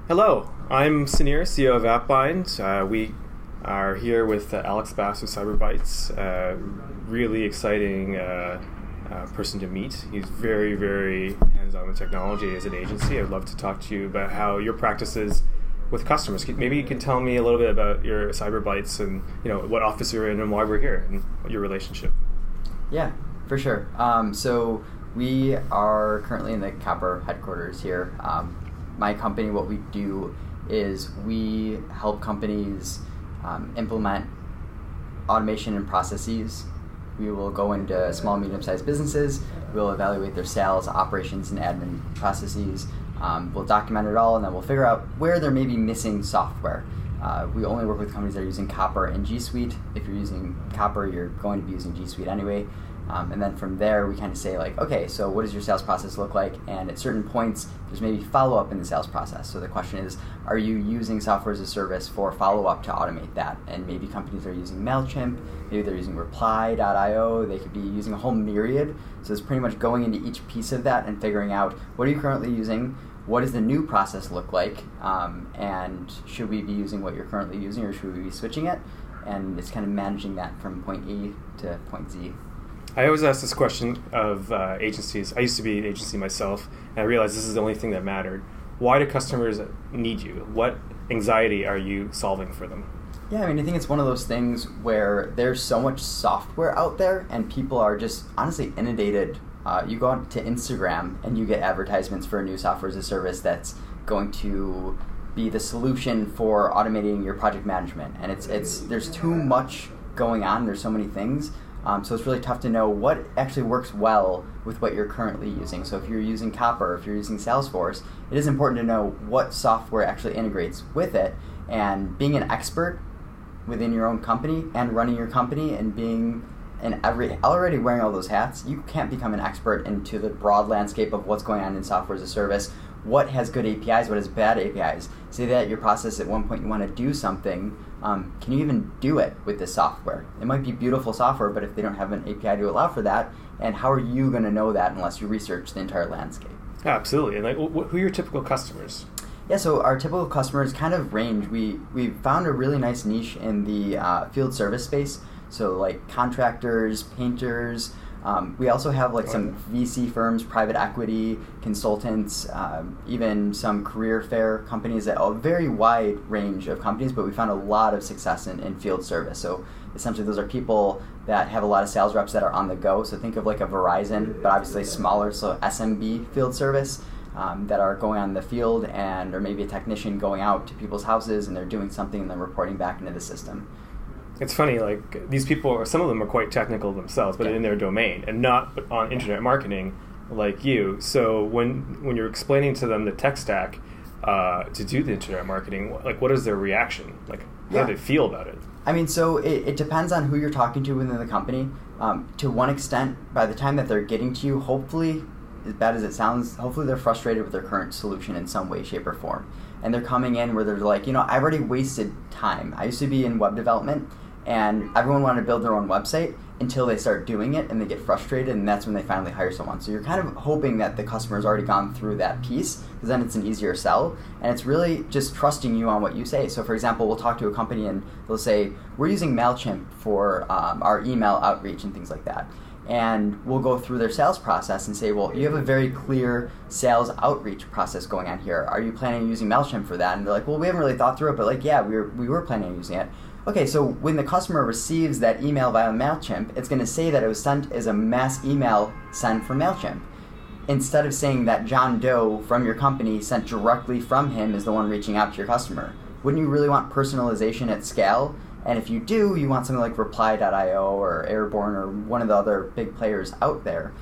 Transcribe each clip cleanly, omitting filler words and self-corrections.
Hello, I'm Sunir, CEO of AppBind. We are here with Alex Bass of CyberBytes. Really exciting person to meet. He's very, very hands-on with technology as an agency. I'd love to talk to you about how your practices with customers. Maybe you can tell me a little bit about your CyberBytes and what office you're in and why we're here and your relationship. Yeah, for sure. So we are currently in the Copper headquarters here. My company, what we do is we help companies implement automation and processes. We will go into small, medium-sized businesses. We'll evaluate their sales, operations, and admin processes. We'll document it all, and then we'll figure out where there may be missing software. We only work with companies that are using Copper and G Suite. If you're using Copper, you're going to be using G Suite anyway. And then from there, we kind of say okay, so what does your sales process look like? And at certain points, there's maybe follow-up in the sales process. So the question is, are you using software as a service for follow-up to automate that? And maybe companies are using MailChimp, maybe they're using Reply.io, they could be using a whole myriad. So it's pretty much going into each piece of that and figuring out, what are you currently using? What does the new process look like? And should we be using what you're currently using, or should we be switching it? And it's kind of managing that from point E to point Z. I always ask this question of agencies. I used to be an agency myself, and I realized this is the only thing that mattered. Why do customers need you? What anxiety are you solving for them? Yeah, I think it's one of those things where there's so much software out there, and people are just honestly inundated. You go out to Instagram, and you get advertisements for a new software as a service that's going to be the solution for automating your project management. And there's too much going on. There's so many things. So it's really tough to know what actually works well with what you're currently using. So if you're using Copper, if you're using Salesforce, it is important to know what software actually integrates with it. And being an expert within your own company and running your company and being already wearing all those hats, you can't become an expert into the broad landscape of what's going on in software as a service. What has good APIs, what has bad APIs? Say that your process at one point you want to do something, can you even do it with this software? It might be beautiful software, but if they don't have an API to allow for that, and how are you going to know that unless you research the entire landscape? Absolutely. And who are your typical customers? Yeah, so our typical customers kind of range. We found a really nice niche in the field service space, so like contractors, painters. We also have some VC firms, private equity, consultants, even some career fair companies, a very wide range of companies, but we found a lot of success in field service. So essentially those are people that have a lot of sales reps that are on the go. So think of like a Verizon, but obviously smaller, so SMB field service that are going on the field, or maybe a technician going out to people's houses and they're doing something and then reporting back into the system. It's funny, these people, some of them are quite technical themselves, but in their domain, and not on internet marketing like you. So when you're explaining to them the tech stack to do the internet marketing, what is their reaction? How do they feel about it? So it depends on who you're talking to within the company. To one extent, by the time that they're getting to you, hopefully, as bad as it sounds, hopefully they're frustrated with their current solution in some way, shape, or form. And they're coming in where they're like, I've already wasted time. I used to be in web development, and everyone wanted to build their own website until they start doing it and they get frustrated, and that's when they finally hire someone. So you're kind of hoping that the customer's already gone through that piece, because then it's an easier sell, and it's really just trusting you on what you say. So for example, we'll talk to a company and they'll say, we're using MailChimp for our email outreach and things like that. And we'll go through their sales process and say, well, you have a very clear sales outreach process going on here. Are you planning on using MailChimp for that? And they're like, well, we haven't really thought through it, but yeah, we were planning on using it. Okay, so when the customer receives that email via MailChimp, it's going to say that it was sent as a mass email sent from MailChimp, instead of saying that John Doe from your company sent directly from him is the one reaching out to your customer. Wouldn't you really want personalization at scale? And if you do, you want something like Reply.io or Airborne or one of the other big players out there.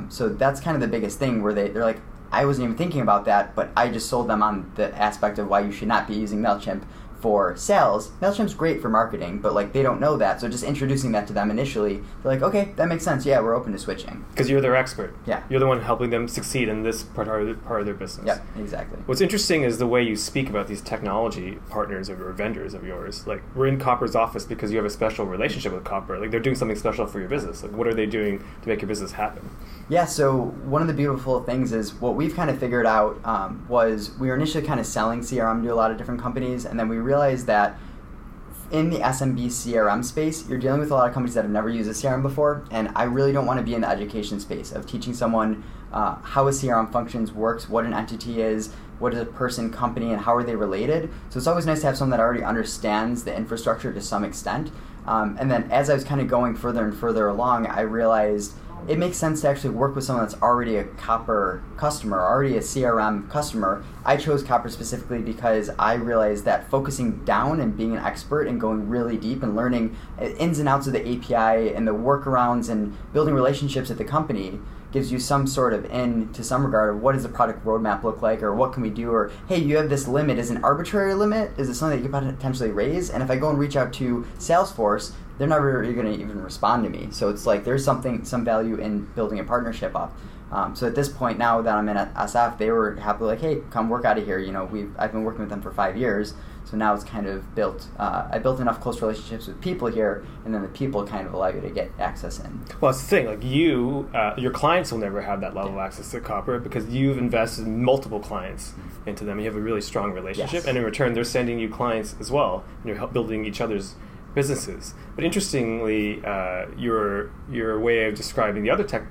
So that's kind of the biggest thing where they're like, I wasn't even thinking about that, but I just sold them on the aspect of why you should not be using MailChimp for sales. MailChimp's great for marketing, but they don't know that. So just introducing that to them initially, they're like, okay, that makes sense. Yeah, we're open to switching. Because you're their expert. Yeah. You're the one helping them succeed in this part of their business. Yep, exactly. What's interesting is the way you speak about these technology partners or vendors of yours. We're in Copper's office because you have a special relationship with Copper. They're doing something special for your business. What are they doing to make your business happen? Yeah, so one of the beautiful things is what we've kind of figured out was we were initially kind of selling CRM to a lot of different companies, and then we realized that in the SMB CRM space, you're dealing with a lot of companies that have never used a CRM before, and I really don't want to be in the education space of teaching someone how a CRM functions, works, what an entity is, what is a person, company, and how are they related. So it's always nice to have someone that already understands the infrastructure to some extent. And then as I was kind of going further and further along, I realized it makes sense to actually work with someone that's already a Copper customer, already a CRM customer. I chose Copper specifically because I realized that focusing down and being an expert and going really deep and learning ins and outs of the API and the workarounds and building relationships at the company gives you some sort of in to some regard of what does the product roadmap look like, or what can we do, or hey, you have this limit. Is it an arbitrary limit? Is it something that you could potentially raise? And if I go and reach out to Salesforce, they're never going to even respond to me. So it's like there's some value in building a partnership up. So at this point now that I'm in at SF, they were happily like, hey, come work out of here. I've been working with them for 5 years. So now it's kind of built. I built enough close relationships with people here, and then the people kind of allow you to get access in. Well, that's the thing. Like your clients will never have that level of access to Copper because you've invested multiple clients into them. You have a really strong relationship, yes. And in return, they're sending you clients as well, and you're building each other's businesses. But interestingly, your way of describing the other tech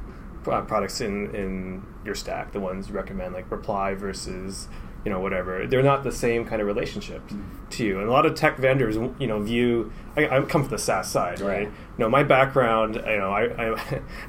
products in your stack, the ones you recommend, like Reply versus whatever, they're not the same kind of relationship to you. And a lot of tech vendors, view. I come from the SaaS side, right? My background, I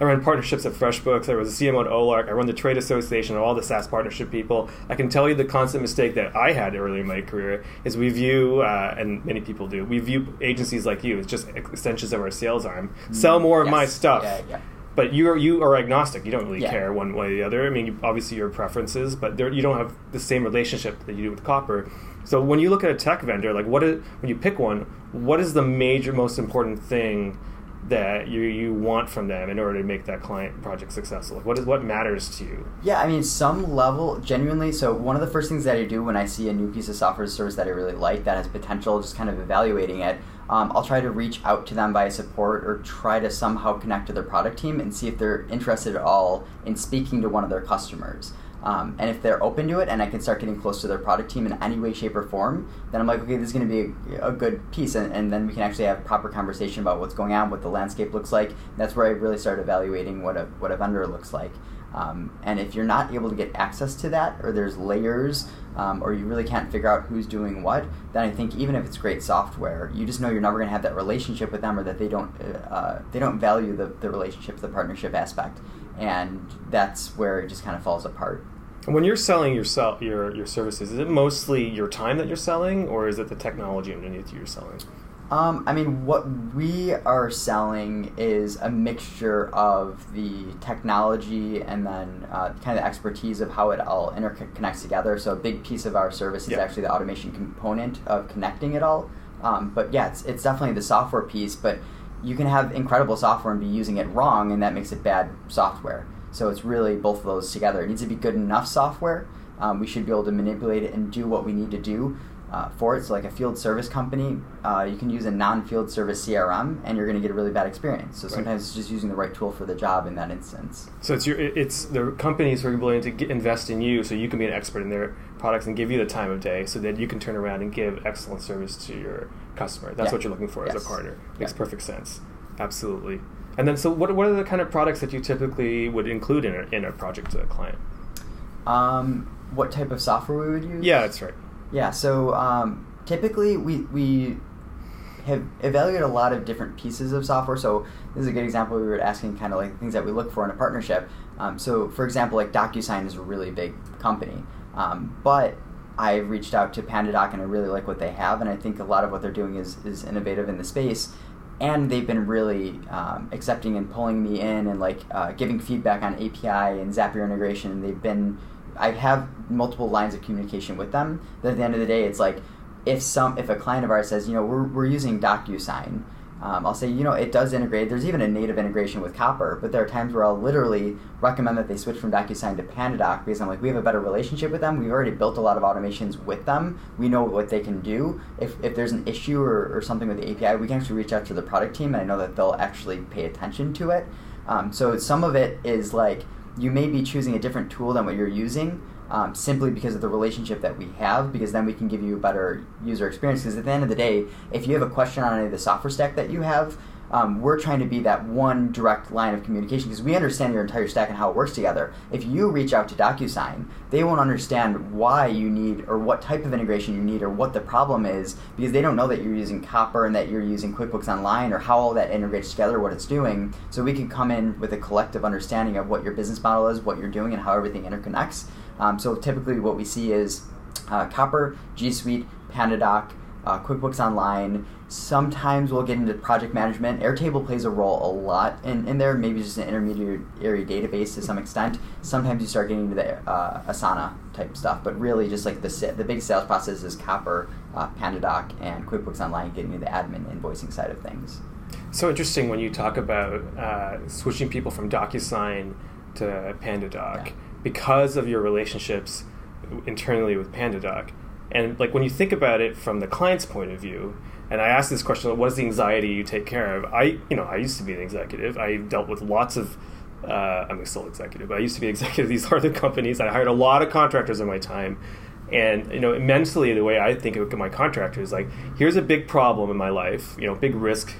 ran partnerships at FreshBooks. I was a CMO at OLARC. I run the trade association of all the SaaS partnership people. I can tell you the constant mistake that I had early in my career is we view, and many people do, we view agencies like you as just extensions of our sales arm. Sell more of my stuff. Yeah. But you are agnostic. You don't really care one way or the other. I mean, obviously your preferences, but you don't have the same relationship that you do with Copper. So when you look at a tech vendor, like when you pick one, what is the most important thing that you want from them in order to make that client project successful? Like what matters to you? Yeah, I mean, some level, genuinely. So one of the first things that I do when I see a new piece of software service that I really like that has potential, just kind of evaluating it, I'll try to reach out to them via support or try to somehow connect to their product team and see if they're interested at all in speaking to one of their customers. And if they're open to it and I can start getting close to their product team in any way, shape, or form, then I'm like, okay, this is going to be a good piece. And then we can actually have a proper conversation about what's going on, what the landscape looks like. That's where I really start evaluating what a vendor looks like. And if you're not able to get access to that, or there's layers, or you really can't figure out who's doing what, then I think even if it's great software, you just know you're never going to have that relationship with them, or that they don't value the relationship, the partnership aspect, and that's where it just kind of falls apart. And when you're selling your services, is it mostly your time that you're selling, or is it the technology underneath you're selling? I mean, what we are selling is a mixture of the technology and then kind of the expertise of how it all interconnects together. So a big piece of our service is actually the automation component of connecting it all. But yeah, it's definitely the software piece, but you can have incredible software and be using it wrong, and that makes it bad software. So it's really both of those together. It needs to be good enough software. We should be able to manipulate it and do what we need to do for it. So like a field service company, you can use a non-field service CRM and you're going to get a really bad experience. So sometimes it's just using the right tool for the job in that instance. So it's the companies who are willing to invest in you so you can be an expert in their products and give you the time of day so that you can turn around and give excellent service to your customer. That's what you're looking for as a partner. Makes perfect sense. Absolutely. And then, so what are the kind of products that you typically would include in a project to a client? What type of software we would use? Yeah, that's right. Yeah, so typically we have evaluated a lot of different pieces of software. So this is a good example. We were asking kind of like things that we look for in a partnership. So for example, like DocuSign is a really big company, but I reached out to PandaDoc and I really like what they have, and I think a lot of what they're doing is innovative in the space. And they've been really accepting and pulling me in and like giving feedback on API and Zapier integration. I have multiple lines of communication with them. But at the end of the day, it's like if a client of ours says, we're using DocuSign, I'll say, it does integrate. There's even a native integration with Copper, but there are times where I'll literally recommend that they switch from DocuSign to PandaDoc because I'm like, we have a better relationship with them. We've already built a lot of automations with them. We know what they can do. If there's an issue or something with the API, we can actually reach out to the product team, and I know that they'll actually pay attention to it. So some of it is like you may be choosing a different tool than what you're using, simply because of the relationship that we have, because then we can give you a better user experience. Because at the end of the day, if you have a question on any of the software stack that you have, we're trying to be that one direct line of communication because we understand your entire stack and how it works together. If you reach out to DocuSign, they won't understand why you need or what type of integration you need or what the problem is because they don't know that you're using Copper and that you're using QuickBooks Online or how all that integrates together, what it's doing. So we can come in with a collective understanding of what your business model is, what you're doing, and how everything interconnects. So typically what we see is Copper, G Suite, PandaDoc, QuickBooks Online. Sometimes we'll get into project management. Airtable plays a role a lot in there, maybe just an intermediary database to some extent. Sometimes you start getting into the Asana type stuff, but really just like the big sales process is Copper, PandaDoc, and QuickBooks Online getting into the admin invoicing side of things. So interesting when you talk about switching people from DocuSign to PandaDoc because of your relationships internally with PandaDoc. And like when you think about it from the client's point of view, and I asked this question, what is the anxiety you take care of? I used to be an executive. I dealt with lots of, I'm still executive, but I used to be executive. These are the companies. I hired a lot of contractors in my time. And, mentally, the way I think of my contractors, like, here's a big problem in my life, big risk,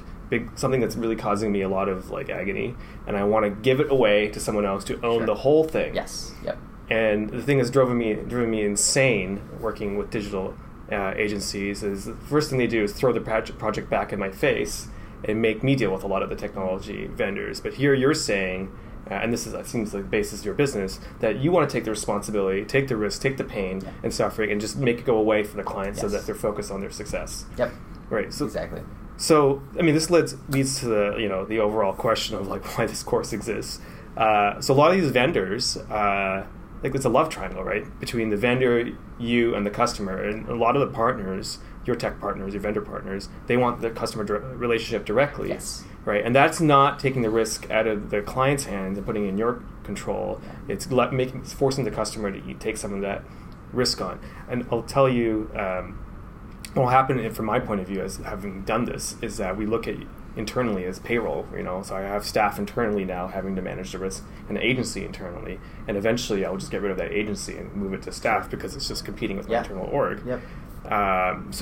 something that's really causing me a lot of like agony, and I want to give it away to someone else to own the whole thing. Yes. Yep. And the thing that's driven me insane working with digital agencies is the first thing they do is throw the project back in my face and make me deal with a lot of the technology vendors. But here you're saying, and this seems like the basis of your business, that you want to take the responsibility, take the risk, take the pain and suffering, and just make it go away from the client so that they're focused on their success. Yep. Right. So exactly. So this leads to the the overall question of like why this course exists. So a lot of these vendors. Like it's a love triangle, right? Between the vendor, you, and the customer. And a lot of the partners, your tech partners, your vendor partners, they want the customer relationship directly. Yes. Right? And that's not taking the risk out of the client's hands and putting it in your control. Yeah. It's forcing the customer to take some of that risk on. And I'll tell you, what will happen from my point of view as having done this is that we look at internally as payroll, so I have staff internally now having to manage the risk, and an agency internally, and eventually I'll just get rid of that agency and move it to staff because it's just competing with my internal org. Yep.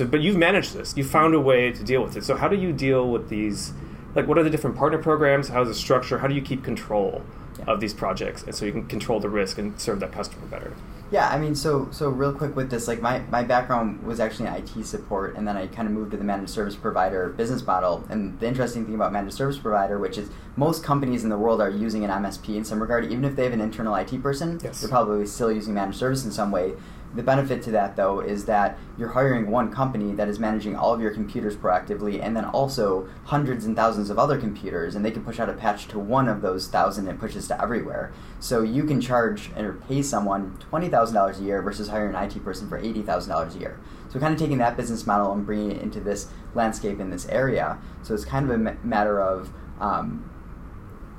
But you've managed this. You found a way to deal with it. So how do you deal with these? Like, what are the different partner programs? How's the structure? How do you keep control of these projects, and so you can control the risk and serve that customer better? Yeah, so real quick with this, like my background was actually in IT support, and then I kind of moved to the managed service provider business model. And the interesting thing about managed service provider, which is most companies in the world are using an MSP in some regard, even if they have an internal IT person, they're probably still using managed service in some way. The benefit to that, though, is that you're hiring one company that is managing all of your computers proactively, and then also hundreds and thousands of other computers, and they can push out a patch to one of those 1,000 and it pushes to everywhere. So you can charge or pay someone $20,000 a year versus hiring an IT person for $80,000 a year. So kind of taking that business model and bringing it into this landscape in this area. So it's kind of a matter of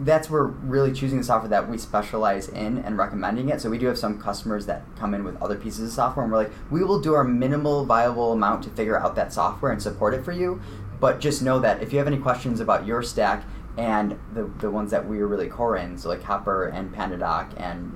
that's where really choosing the software that we specialize in and recommending it. So we do have some customers that come in with other pieces of software, and we're like, we will do our minimal viable amount to figure out that software and support it for you. But just know that if you have any questions about your stack and the ones that we are really core in, so like Copper and PandaDoc and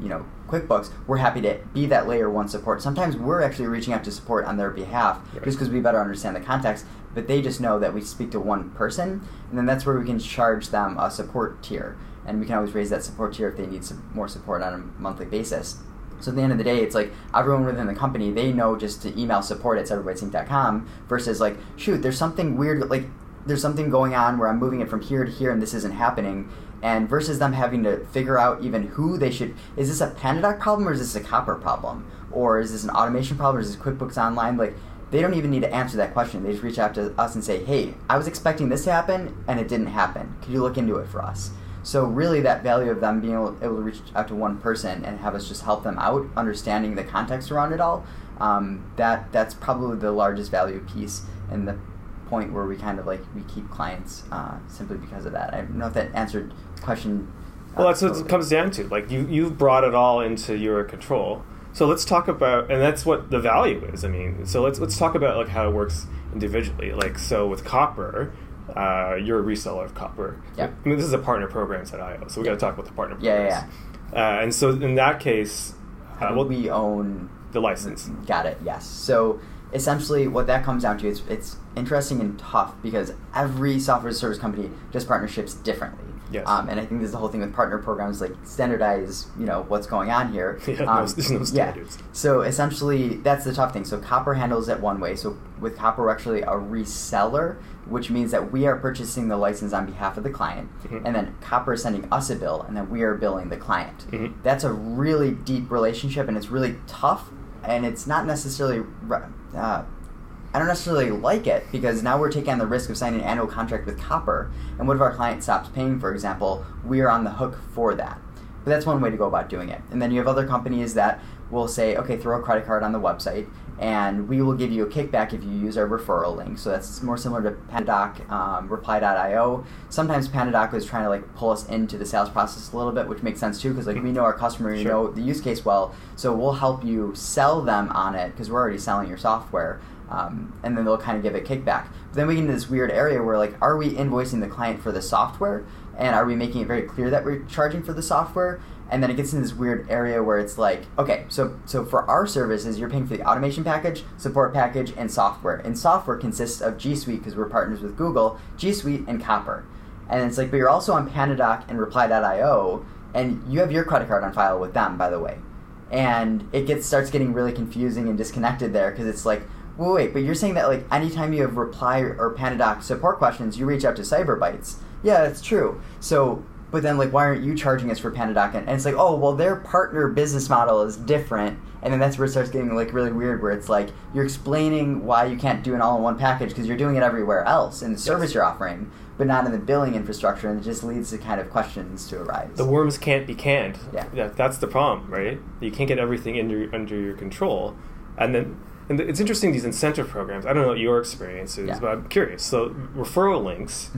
QuickBooks, we're happy to be that layer one support. Sometimes we're actually reaching out to support on their behalf just because we better understand the context, but they just know that we speak to one person, and then that's where we can charge them a support tier, and we can always raise that support tier if they need some more support on a monthly basis. So at the end of the day, it's like everyone within the company, they know just to email support@cyberbytesinc.com versus like, shoot, there's something weird, like there's something going on where I'm moving it from here to here and this isn't happening. And versus them having to figure out even who they should, is this a PandaDoc problem or is this a Copper problem? Or is this an automation problem or is this QuickBooks Online? Like, they don't even need to answer that question. They just reach out to us and say, hey, I was expecting this to happen and it didn't happen. Could you look into it for us? So really that value of them being able to reach out to one person and have us just help them out, understanding the context around it all, that's probably the largest value piece and the point where we kind of like we keep clients simply because of that. I don't know if that answered the question. Well, that's what it comes down to. Like you've brought it all into your control. So let's talk about, and that's what the value is. I mean, so let's talk about like how it works individually. Like so with Copper, you're a reseller of copper. Yep. I mean, this is a partner programs.io, so we got to talk about the partner Yeah, programs. And so in that case, we own the license. Got it. Yes. So essentially, what that comes down to, it's interesting and tough because every software as a service company does partnerships differently. Yes. And I think this is the whole thing with partner programs, like standardize, what's going on here. Yeah, there's no standards. Yeah. So essentially, that's the tough thing. So Copper handles it one way. So with Copper, we're actually a reseller, which means that we are purchasing the license on behalf of the client, and then Copper is sending us a bill, and then we are billing the client. That's a really deep relationship, and it's really tough, and it's not necessarily... I don't necessarily like it because now we're taking on the risk of signing an annual contract with Copper, and what if our client stops paying, for example? We are on the hook for that. But that's one way to go about doing it. And then you have other companies that will say, okay, throw a credit card on the website, and we will give you a kickback if you use our referral link. So that's more similar to Pandadoc, Reply.io. Sometimes Pandadoc is trying to pull us into the sales process a little bit, which makes sense too, because we know our customer, we know the use case well, so we'll help you sell them on it because we're already selling your software. And then they'll kind of give it kickback. But then we get into this weird area where, are we invoicing the client for the software? And are we making it very clear that we're charging for the software? And then it gets in this weird area where it's okay, so for our services, you're paying for the automation package, support package, and software. And software consists of G Suite, because we're partners with Google, G Suite, and Copper. And it's but you're also on Pandadoc and Reply.io, and you have your credit card on file with them, by the way. And it starts getting really confusing and disconnected there, because it's well, wait, but you're saying that anytime you have Reply or Pandadoc support questions, you reach out to CyberBytes. Yeah, that's true. So, but then why aren't you charging us for Pandadoc? And it's oh, well, their partner business model is different. And then that's where it starts getting really weird, where it's you're explaining why you can't do an all-in-one package because you're doing it everywhere else in the service you're offering, but not in the billing infrastructure, and it just leads to kind of questions to arise. The worms can't be canned. Yeah. That's the problem, right? You can't get everything under your control. And it's interesting, these incentive programs. I don't know what your experience is, but I'm curious. So referral links,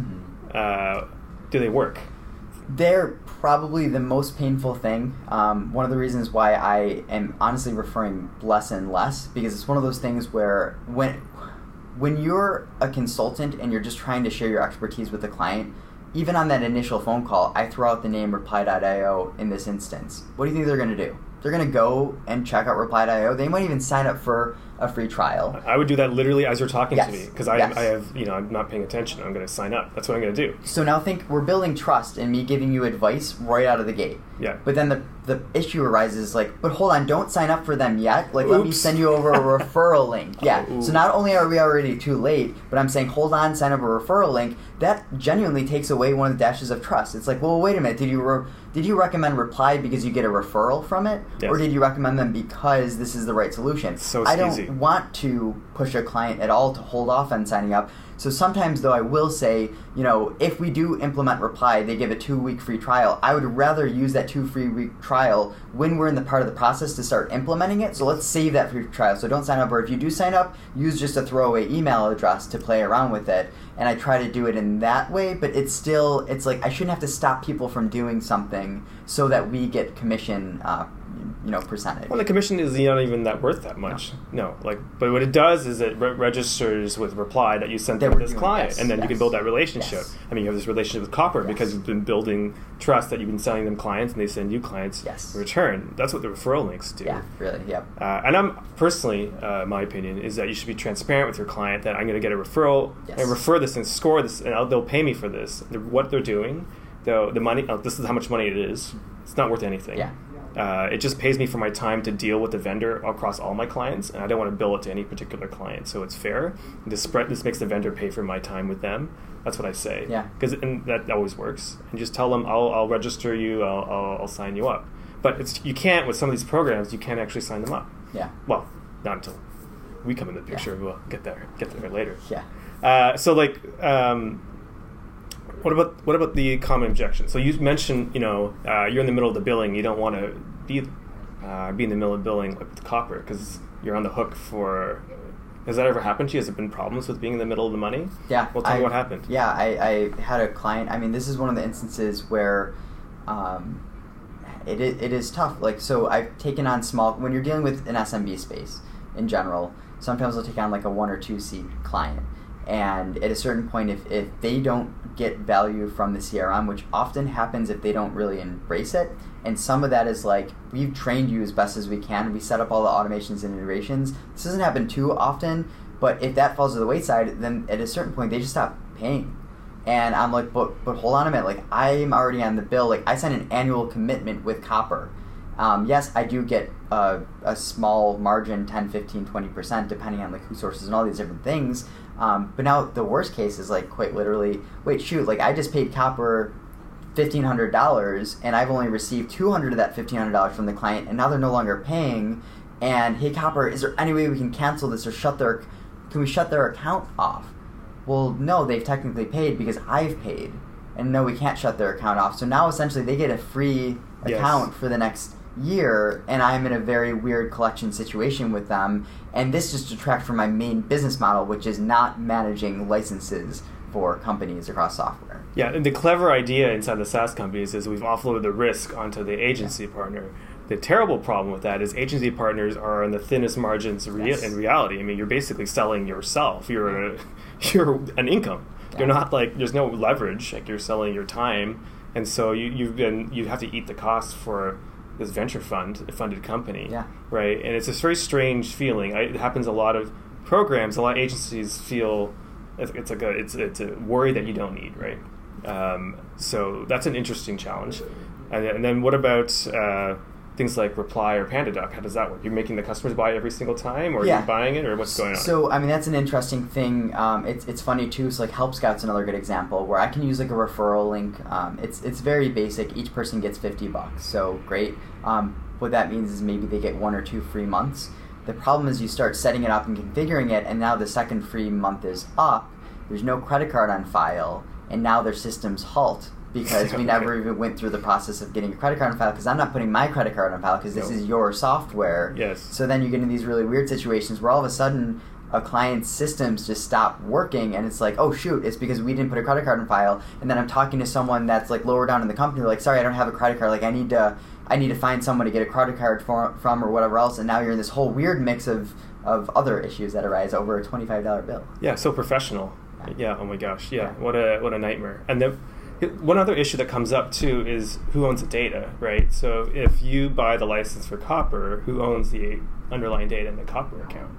do they work? They're probably the most painful thing. One of the reasons why I am honestly referring less and less, because it's one of those things where when you're a consultant and you're just trying to share your expertise with the client, even on that initial phone call, I throw out the name Reply.io in this instance. What do you think they're going to do? They're going to go and check out Reply.io. They might even sign up for a free trial. I would do that literally as you're talking to me, because I Yes. have, I'm not paying attention. I'm going to sign up. That's what I'm going to do. So now think we're building trust in me giving you advice right out of the gate. Yeah. But then the issue arises but hold on, don't sign up for them yet. Let me send you over a referral link. Yeah. So not only are we already too late, but I'm saying hold on, sign up a referral link. That genuinely takes away one of the dashes of trust. It's well, wait a minute. Did you recommend Reply because you get a referral from it? Yes. Or did you recommend them because this is the right solution? So I easy. don't want to push a client at all to hold off on signing up. So sometimes, though, I will say, if we do implement Reply, they give a 2-week free trial. I would rather use that 2-week trial when we're in the part of the process to start implementing it. So let's save that free trial. So don't sign up, or if you do sign up, use just a throwaway email address to play around with it. And I try to do it in that way, but it's I shouldn't have to stop people from doing something so that we get commission percentage. Well, the commission is not even that worth that much. No. But what it does is it registers with Reply that you sent to this client, and then you can build that relationship. Yes. I mean, you have this relationship with Copper because you've been building trust, that you've been selling them clients, and they send you clients in return. That's what the referral links do. Yeah, really, yeah. And I'm personally, my opinion is that you should be transparent with your client that I'm going to get a referral and refer this and score this, and they'll pay me for this. What they're doing, the money. This is how much money it is. It's not worth anything. Yeah. It just pays me for my time to deal with the vendor across all my clients, and I don't want to bill it to any particular client. So it's fair. This makes the vendor pay for my time with them. That's what I say. Yeah. And that always works. And just tell them I'll register you. I'll sign you up. But you can't, with some of these programs, you can't actually sign them up. Yeah. Well, not until we come in the picture. Yeah. We'll get there later. Yeah. What about the common objection? So you mentioned, you're in the middle of the billing. You don't want to be in the middle of billing with Copper because you're on the hook for. Has that ever happened to you? Has there been problems with being in the middle of the money? Yeah. Well, tell me what happened. Yeah, I had a client. I mean, this is one of the instances where it is tough. So I've taken on when you're dealing with an SMB space in general, sometimes I'll take on a 1 or 2 seat client. And at a certain point, if they don't get value from the CRM, which often happens if they don't really embrace it, and some of that is like, we've trained you as best as we can, we set up all the automations and integrations. This doesn't happen too often, but if that falls to the wayside, then at a certain point, they just stop paying. And I'm like, but hold on a minute, like, I'm already on the bill, like, I signed an annual commitment with Copper. Yes, I do get a small margin, 10, 15, 20%, depending on like who sources and all these different things. But now the worst case is like quite literally, wait, shoot, like I just paid Copper $1,500 and I've only received $200 of that $1,500 from the client, and now they're no longer paying. And hey, Copper, is there any way we can cancel this or can we shut their account off? Well, no, they've technically paid because I've paid, and no, we can't shut their account off. So now essentially they get a free account for the next year, and I'm in a very weird collection situation with them, and this just detracts from my main business model, which is not managing licenses for companies across software. Yeah, and the clever idea inside the SaaS companies is we've offloaded the risk onto the agency partner. The terrible problem with that is agency partners are on the thinnest margins in reality. I mean, you're basically selling yourself. You're an income. Yeah. You're not like, there's no leverage. Like, you're selling your time, and so you have to eat the cost for this venture funded company, right? And it's this very strange feeling. It happens a lot of programs. A lot of agencies feel it's a worry that you don't need, right? So that's an interesting challenge. And then what about things like Reply or PandaDoc? How does that work? You're making the customers buy every single time, or are you buying it, or what's going on? So, I mean, that's an interesting thing. It's funny, too. So, like, Help Scout's another good example where I can use, like, a referral link. It's very basic. Each person gets $50. So, great. What that means is maybe they get 1 or 2 free months. The problem is you start setting it up and configuring it, and now the second free month is up. There's no credit card on file, and now their systems halt because we never even went through the process of getting a credit card on file, because I'm not putting my credit card on file because this is your software. Yes. So then you get in these really weird situations where all of a sudden a client's systems just stop working, and it's like, oh shoot, it's because we didn't put a credit card on file. And then I'm talking to someone that's like lower down in the company, like, sorry, I don't have a credit card. Like, I need to find someone to get a credit card from or whatever else. And now you're in this whole weird mix of other issues that arise over a $25 bill. Yeah, so professional. Yeah. Oh my gosh. Yeah. What a nightmare. And then one other issue that comes up too is who owns the data, right? So if you buy the license for Copper, who owns the underlying data in the Copper account?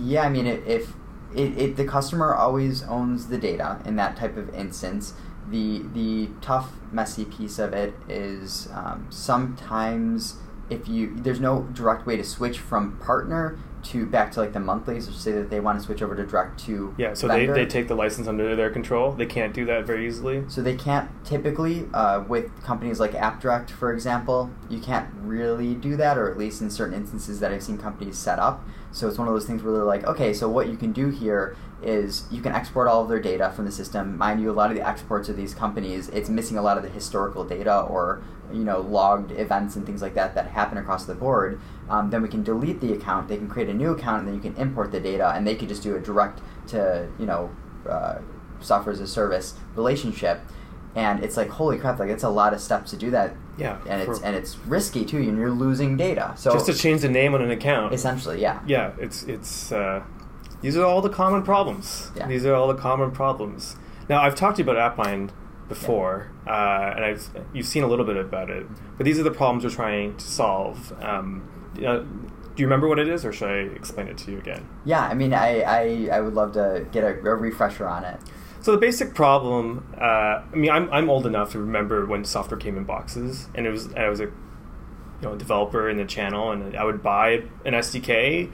Yeah, I mean, if the customer always owns the data in that type of instance. The tough, messy piece of it is sometimes there's no direct way to switch from partner back to like the monthlies, or say that they want to switch over to direct to so vendor. they take the license under their control. They can't do that very easily. So they can't typically, with companies like AppDirect, for example, you can't really do that, or at least in certain instances that I've seen companies set up. So it's one of those things where they're like, okay, so what you can do here is you can export all of their data from the system. Mind you, a lot of the exports of these companies, it's missing a lot of the historical data or logged events and things like that happen across the board. Then we can delete the account. They can create a new account, and then you can import the data, and they could just do a direct to software as a service relationship. And it's like, holy crap! Like, it's a lot of steps to do that. Yeah, and it's risky too. And you're losing data. So just to change the name on an account, essentially, yeah. Yeah, it's these are all the common problems. Yeah. These are all the common problems. Now, I've talked to you about AppBind before, and you've seen a little bit about it. But these are the problems we're trying to solve. Do you remember what it is, or should I explain it to you again? Yeah, I mean, I would love to get a refresher on it. So the basic problem, I'm old enough to remember when software came in boxes, and I was a developer in the channel, and I would buy an SDK,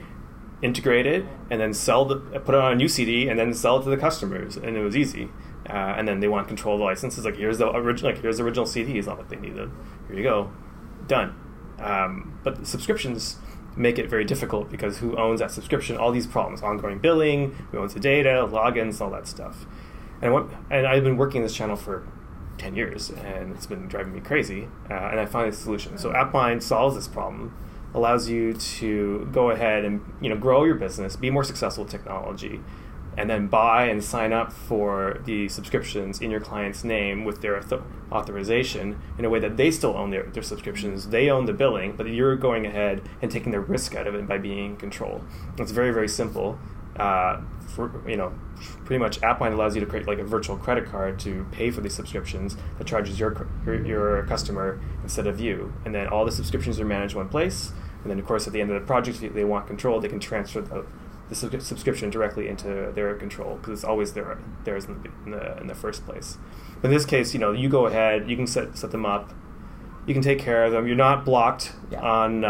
integrate it, and then put it on a new CD, and then sell it to the customers, and it was easy. And then they want control of the licenses. Like, here's the original CD. It's not like they need it. Here you go, done. But the subscriptions make it very difficult, because who owns that subscription? All these problems: ongoing billing, who owns the data, logins, all that stuff. And I've been working this channel for 10 years, and it's been driving me crazy. And I find a solution. So AppBind solves this problem, allows you to go ahead and grow your business, be more successful with technology, and then buy and sign up for the subscriptions in your client's name with their authorization in a way that they still own their subscriptions. They own the billing, but you're going ahead and taking the risk out of it by being in control. It's very, very simple. pretty much AppBind allows you to create like a virtual credit card to pay for these subscriptions that charges your customer instead of you. And then all the subscriptions are managed in one place. And then, of course, at the end of the project, if they want control, they can transfer the subscription directly into their control because it's always theirs in the first place. But in this case, you go ahead, you can set them up, you can take care of them. You're not blocked on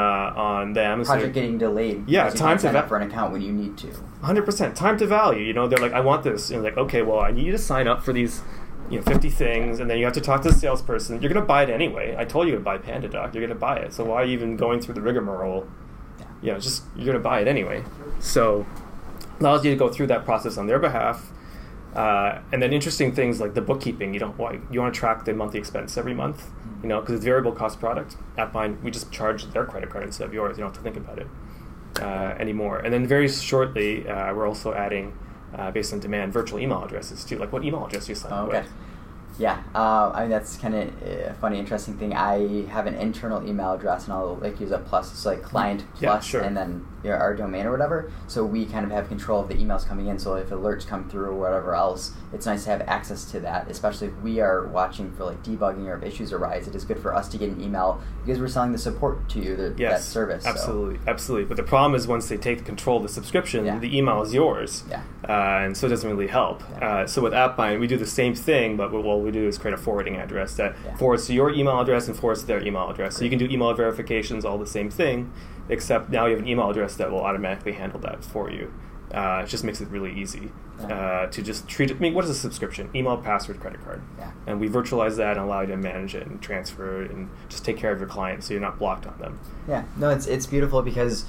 them. Project getting delayed. Yeah, time to sign up for an account when you need to. 100% time to value. They're like, I want this. Like, okay, well, I need you to sign up for these 50 things, and then you have to talk to the salesperson. You're going to buy it anyway. I told you to buy PandaDoc. You're going to buy it. So why are you even going through the rigmarole? You're going to buy it anyway. So allows you to go through that process on their behalf. And then interesting things like the bookkeeping. You want to track the monthly expense every month, because it's a variable cost product. AppBind, we just charge their credit card instead of yours. You don't have to think about it anymore. And then very shortly, we're also adding, based on demand, virtual email addresses too. Like, what email address do you sign up with? Yeah, that's kind of a funny, interesting thing. I have an internal email address, and I'll use a plus. It's like client plus, and then our domain or whatever. So we kind of have control of the emails coming in. So if alerts come through or whatever else, it's nice to have access to that. Especially if we are watching for like debugging or if issues arise, it is good for us to get an email because we're selling the support to you, that service. Absolutely. But the problem is once they take control of the subscription, the email is yours. And so it doesn't really help. So with AppBind, we do the same thing, but what we do is create a forwarding address that forwards to your email address and forwards to their email address. So you can do email verifications, all the same thing, except now you have an email address that will automatically handle that for you. It just makes it really easy to just treat it. I mean, what is a subscription? Email, password, credit card. And we virtualize that and allow you to manage it and transfer it and just take care of your clients so you're not blocked on them. Yeah, no, it's beautiful because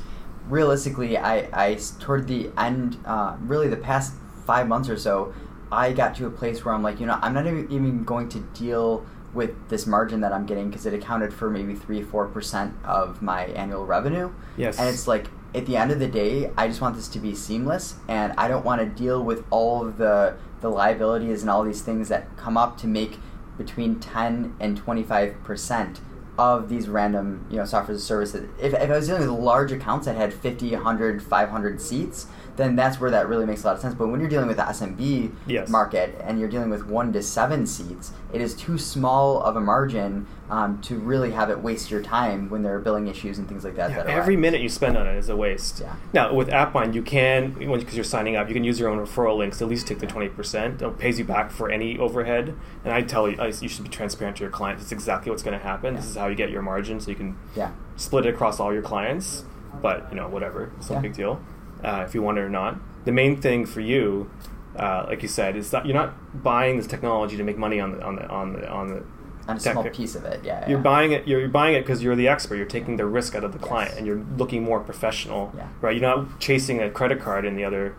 realistically, I toward the end, really the past 5 months or so, I got to a place where I'm like, I'm not even going to deal with this margin that I'm getting because it accounted for maybe 3-4% of my annual revenue. Yes. And it's like, at the end of the day, I just want this to be seamless, and I don't want to deal with all of the liabilities and all these things that come up to make between 10 and 25% of these random software as a service. If I was dealing with large accounts that had 50, 100, 500 seats, then that's where that really makes a lot of sense. But when you're dealing with the SMB market and you're dealing with 1 to 7 seats, it is too small of a margin to really have it waste your time when there are billing issues and things like that. Every minute you spend on it is a waste. Now, with AppBind, you can, because you're signing up, you can use your own referral links to at least take the 20%. It pays you back for any overhead. And I tell you, you should be transparent to your clients. It's exactly what's going to happen. This is how you get your margin, so you can split it across all your clients. But, whatever. It's no big deal. If you want it or not. The main thing for you, like you said, is that you're not buying this technology to make money on a small piece of it. You're buying it. You're buying it because you're the expert. You're taking the risk out of the client, and you're looking more professional. Right? You're not chasing a credit card in the other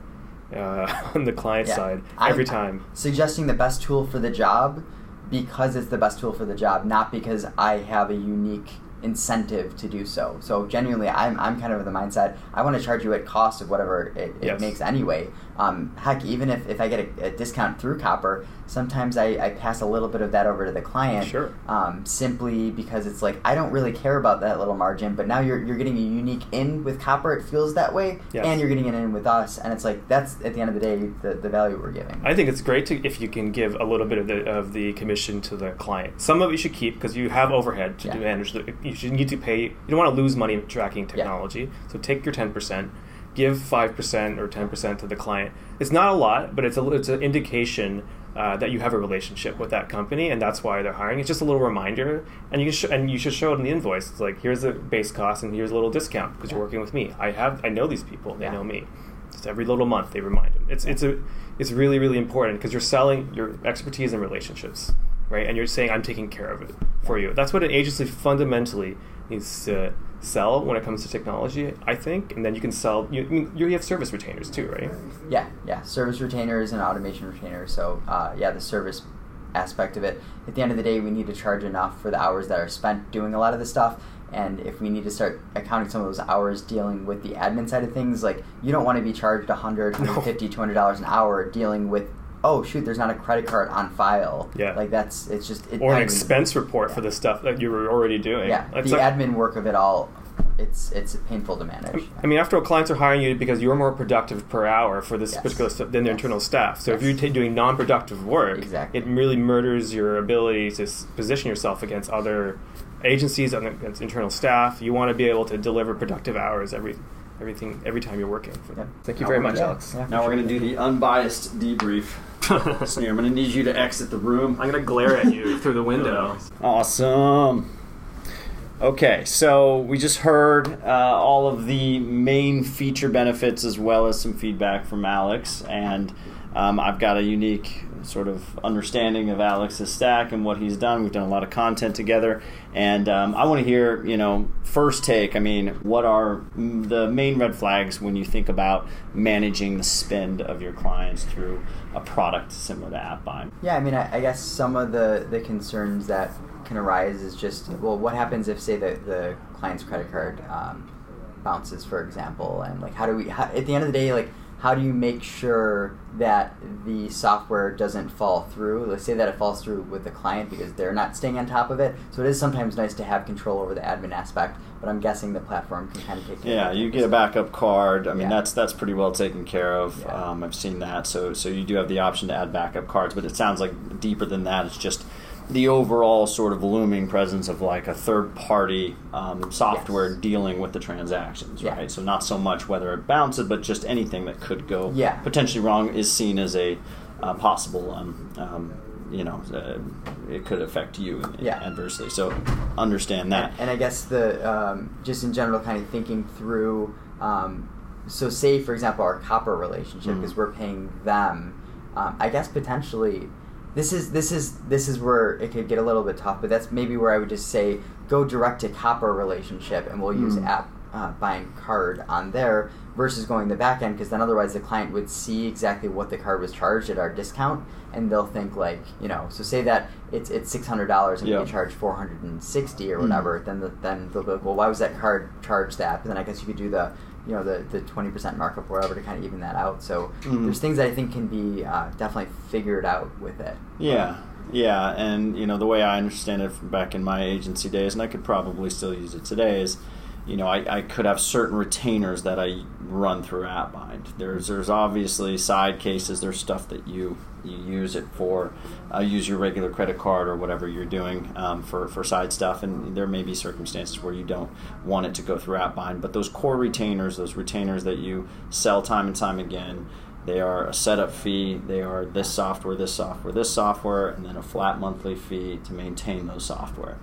on the client side every time. Suggesting the best tool for the job because it's the best tool for the job, not because I have a unique incentive to do so. So genuinely, I'm kind of the mindset, I want to charge you at cost of whatever it makes anyway. Heck, even if I get a discount through Copper, sometimes I pass a little bit of that over to the client, simply because it's like, I don't really care about that little margin, but now you're getting a unique in with Copper, it feels that way, and you're getting an in with us, and it's like, that's, at the end of the day, the value we're giving. I think it's great if you can give a little bit of the commission to the client. Some of it you should keep, because you have overhead to manage. You should need to pay, you don't want to lose money tracking technology, so take your 10%, give 5% or 10% to the client. It's not a lot, but it's an indication that you have a relationship with that company, and that's why they're hiring. It's just a little reminder, and you should show it in the invoice. It's like, here's the base cost, and here's a little discount because you're working with me. I know these people; they know me. Just every little month, they remind them. It's really, really important because you're selling your expertise and relationships, right? And you're saying, I'm taking care of it for you. That's what an agency fundamentally needs to sell when it comes to technology, I think. And then you can sell, you have service retainers too, right? Yeah, service retainers and automation retainers. So the service aspect of it. At the end of the day, we need to charge enough for the hours that are spent doing a lot of this stuff. And if we need to start accounting some of those hours dealing with the admin side of things, like, you don't want to be charged $100, $150, $200 an hour dealing with, oh shoot, there's not a credit card on file. Like, or an expense report for the stuff that you were already doing. The admin work of it all it's painful to manage. I mean, after all, clients are hiring you because you're more productive per hour for this particular stuff than their internal staff. So if you're doing non-productive work, it really murders your ability to position yourself against other agencies, against internal staff. You want to be able to deliver productive hours every time you're working for them. Thank you very much, Alex. Yeah, now we're going to do the unbiased debrief. So I'm going to need you to exit the room. I'm going to glare at you through the window. Awesome. Okay, so we just heard all of the main feature benefits as well as some feedback from Alex, and I've got a unique sort of understanding of Alex's stack and what he's done. We've done a lot of content together, and I want to hear, first take. I mean, what are the main red flags when you think about managing the spend of your clients through a product similar to AppBind? Yeah, I mean, I guess some of the concerns that can arise is just, well, what happens if, say, the client's credit card bounces, for example, and like how at the end of the day, like, how do you make sure that the software doesn't fall through? Let's say that it falls through with the client because they're not staying on top of it. So it is sometimes nice to have control over the admin aspect, but I'm guessing the platform can kind of take care of it. Yeah, you get a backup card. I mean, that's pretty well taken care of. Yeah. I've seen that. So you do have the option to add backup cards, but it sounds like deeper than that. It's just the overall sort of looming presence of like a third-party software dealing with the transactions, right? So not so much whether it bounces, but just anything that could go potentially wrong is seen as a possible, it could affect you adversely. So understand that. And I guess the just in general, kind of thinking through. So say, for example, our copper relationship, because we're paying them. I guess potentially. This is where it could get a little bit tough, but that's maybe where I would just say go direct to copper relationship, and we'll use AppBind card on there versus going the back end, because then otherwise the client would see exactly what the card was charged at our discount, and they'll think like, so say that it's $600 and we charge $460 or whatever, then they'll be like, well, why was that card charged that? But then I guess you could do the 20% markup or whatever to kind of even that out. So there's things that I think can be definitely figured out with it. Yeah, and the way I understand it from back in my agency days, and I could probably still use it today, is I could have certain retainers that I run through AppBind. There's obviously side cases. There's stuff that you use it for. Use your regular credit card or whatever you're doing for side stuff, and there may be circumstances where you don't want it to go through AppBind. But those core retainers, those retainers that you sell time and time again, they are a setup fee. They are this software, this software, this software, and then a flat monthly fee to maintain those software.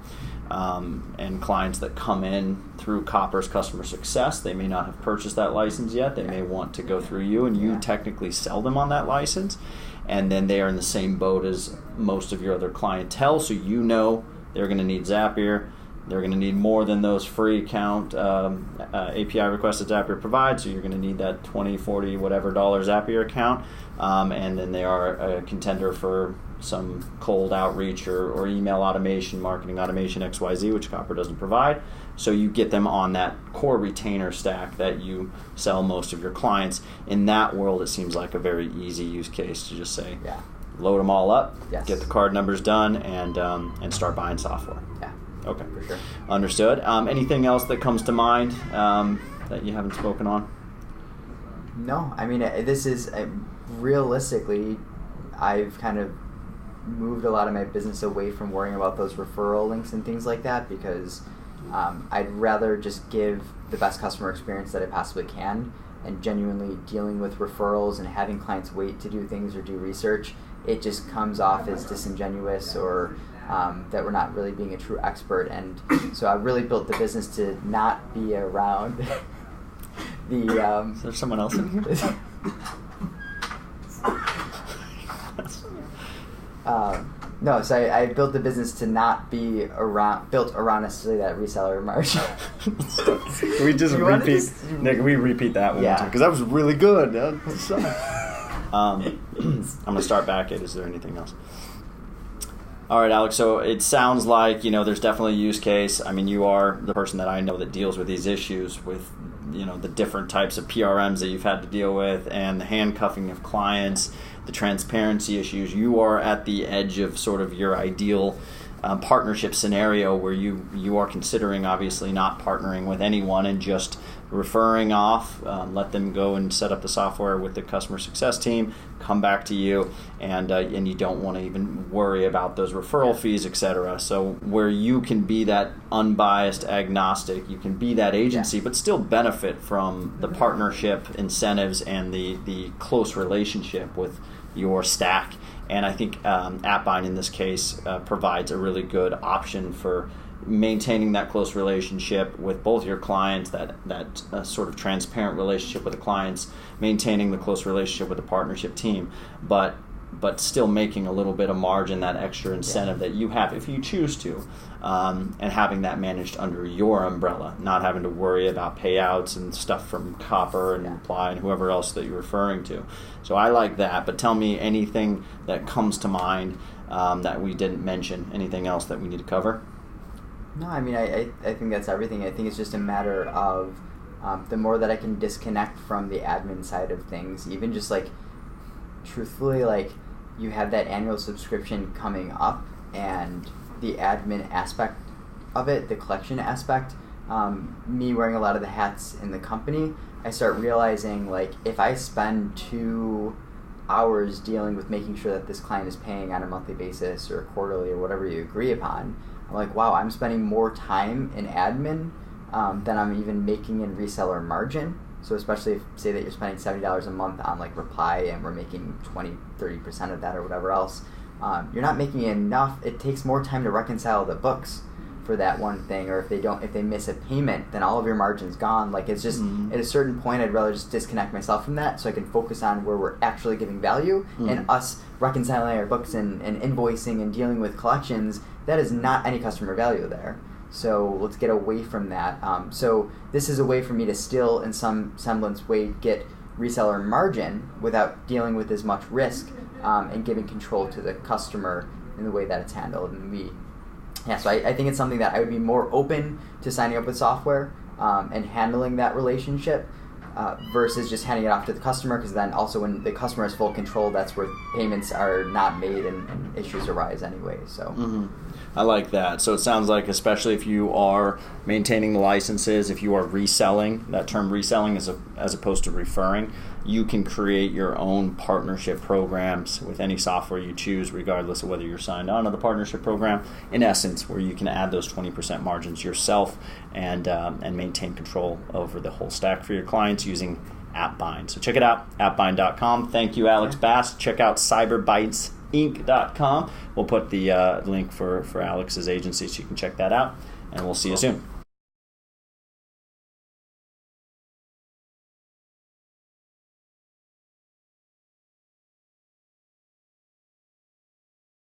And clients that come in through Copper's customer success, they may not have purchased that license yet. They may want to go through you, and you technically sell them on that license. And then they are in the same boat as most of your other clientele, so they're going to need Zapier. They're going to need more than those free account API requests that Zapier provides, so you're going to need that $20, $40, whatever Zapier account. And then they are a contender for some cold outreach or email automation, marketing automation, XYZ, which Copper doesn't provide. So you get them on that core retainer stack that you sell most of your clients. In that world, it seems like a very easy use case to just say, load them all up, get the card numbers done, and start buying software. Yeah. Okay. For sure. Understood. Anything else that comes to mind that you haven't spoken on? No. I mean, this is realistically, I've kind of moved a lot of my business away from worrying about those referral links and things like that, because I'd rather just give the best customer experience that I possibly can, and genuinely dealing with referrals and having clients wait to do things or do research, it just comes off as disingenuous or that we're not really being a true expert. And so I really built the business to not be around the... Is there someone else in here? No, so I built the business to not be built around necessarily that reseller margin. Can we just repeat? Nick, can we repeat that one more time? Because that was really good. I'm going to start back at, is there anything else? All right, Alex, so it sounds like, there's definitely a use case. I mean, you are the person that I know that deals with these issues with, the different types of PRMs that you've had to deal with and the handcuffing of clients, the transparency issues. You are at the edge of sort of your ideal partnership scenario where you are considering obviously not partnering with anyone and just referring off, let them go and set up the software with the customer success team, come back to you, and you don't want to even worry about those referral fees, etc. So where you can be that unbiased agnostic, you can be that agency, but still benefit from the partnership incentives and the close relationship with your stack. And I think AppBind in this case provides a really good option for maintaining that close relationship with both your clients, that sort of transparent relationship with the clients, maintaining the close relationship with the partnership team, but still making a little bit of margin, that extra incentive that you have if you choose to, and having that managed under your umbrella, not having to worry about payouts and stuff from Copper and Apply and whoever else that you're referring to. So I like that, but tell me anything that comes to mind that we didn't mention, anything else that we need to cover? No, I mean, I think that's everything. I think it's just a matter of the more that I can disconnect from the admin side of things, even just like, truthfully, like, you have that annual subscription coming up and the admin aspect of it, the collection aspect, me wearing a lot of the hats in the company, I start realizing, like, if I spend 2 hours dealing with making sure that this client is paying on a monthly basis or quarterly or whatever you agree upon, I'm like, wow, I'm spending more time in admin than I'm even making in reseller margin. So especially if, say that you're spending $70 a month on like Reply and we're making 20-30% of that or whatever else, you're not making enough. It takes more time to reconcile the books for that one thing, or if they miss a payment, then all of your margin's gone. Like, it's just at a certain point I'd rather just disconnect myself from that so I can focus on where we're actually giving value, and us reconciling our books and invoicing and dealing with collections. That is not any customer value there. So let's get away from that. So this is a way for me to still, in some semblance way, get reseller margin without dealing with as much risk, and giving control to the customer in the way that it's handled. And so I think it's something that I would be more open to signing up with software and handling that relationship versus just handing it off to the customer, because then also when the customer has full control, that's where payments are not made and issues arise anyway. So. I like that. So it sounds like, especially if you are maintaining the licenses, if you are reselling, that term reselling as opposed to referring, you can create your own partnership programs with any software you choose, regardless of whether you're signed on to the partnership program, in essence, where you can add those 20% margins yourself and maintain control over the whole stack for your clients using AppBind. So check it out, appbind.com. Thank you, Alex Bass. Check out CyberBytesInc.com. We'll put the link for Alex's agency so you can check that out, and we'll see you soon.